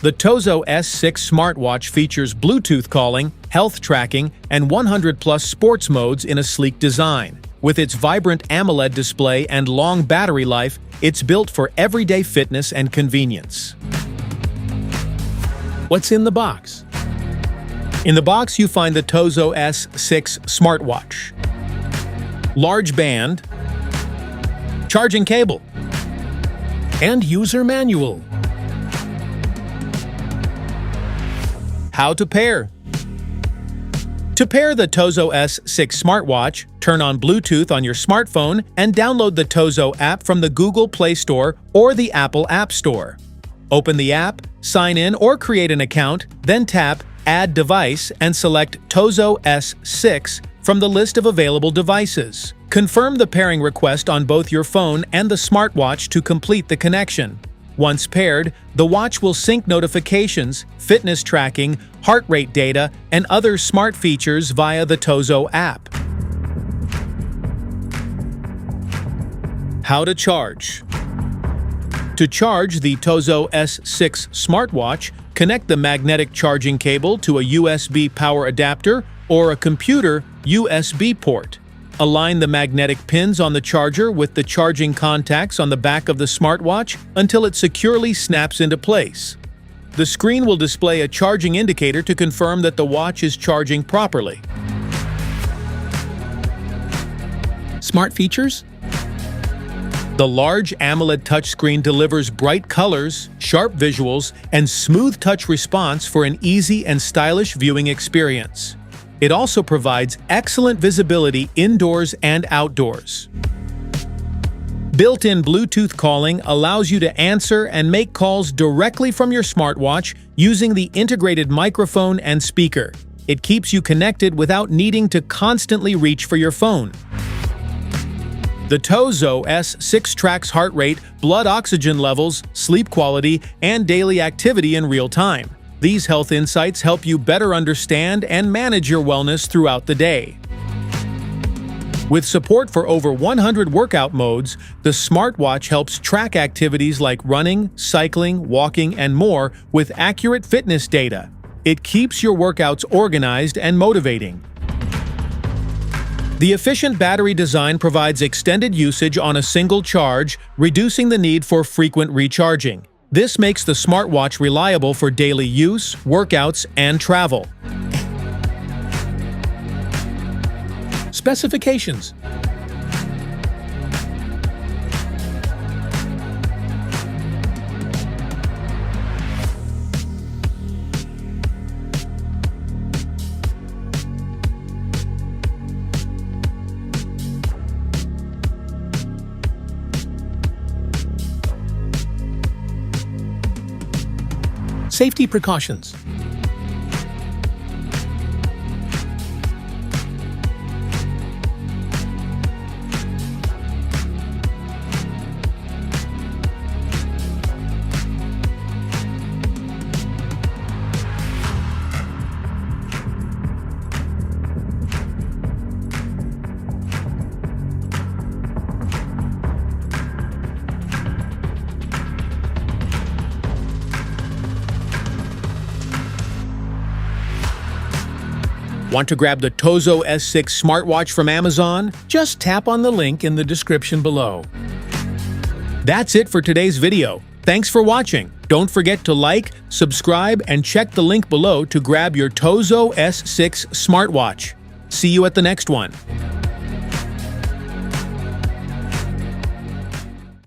The TOZO S6 Smartwatch features Bluetooth calling, health tracking, and 100+ sports modes in a sleek design. With its vibrant AMOLED display and long battery life, it's built for everyday fitness and convenience. What's in the box? In the box, you find the TOZO S6 Smartwatch. Large band, charging cable, and user manual. How to pair. To pair the TOZO S6 Smartwatch, turn on Bluetooth on your smartphone and download the TOZO app from the Google Play Store or the Apple App Store. Open the app, sign in or create an account, then tap Add Device and select TOZO S6 from the list of available devices. Confirm the pairing request on both your phone and the smartwatch to complete the connection. Once paired, the watch will sync notifications, fitness tracking, heart rate data, and other smart features via the TOZO app. How to charge. To charge the TOZO S6 Smartwatch, connect the magnetic charging cable to a USB power adapter or a computer USB port. Align the magnetic pins on the charger with the charging contacts on the back of the smartwatch until it securely snaps into place. The screen will display a charging indicator to confirm that the watch is charging properly. Smart features? The large AMOLED touchscreen delivers bright colors, sharp visuals, and smooth touch response for an easy and stylish viewing experience. It also provides excellent visibility indoors and outdoors. Built-in Bluetooth calling allows you to answer and make calls directly from your smartwatch using the integrated microphone and speaker. It keeps you connected without needing to constantly reach for your phone. The TOZO S6 tracks heart rate, blood oxygen levels, sleep quality, and daily activity in real time. These health insights help you better understand and manage your wellness throughout the day. With support for over 100 workout modes, the smartwatch helps track activities like running, cycling, walking, and more with accurate fitness data. It keeps your workouts organized and motivating. The efficient battery design provides extended usage on a single charge, reducing the need for frequent recharging. This makes the smartwatch reliable for daily use, workouts, and travel. Specifications. Safety precautions. Want to grab the TOZO S6 Smartwatch from Amazon? Just tap on the link in the description below. That's it for today's video. Thanks for watching. Don't forget to like, subscribe, and check the link below to grab your TOZO S6 Smartwatch. See you at the next one.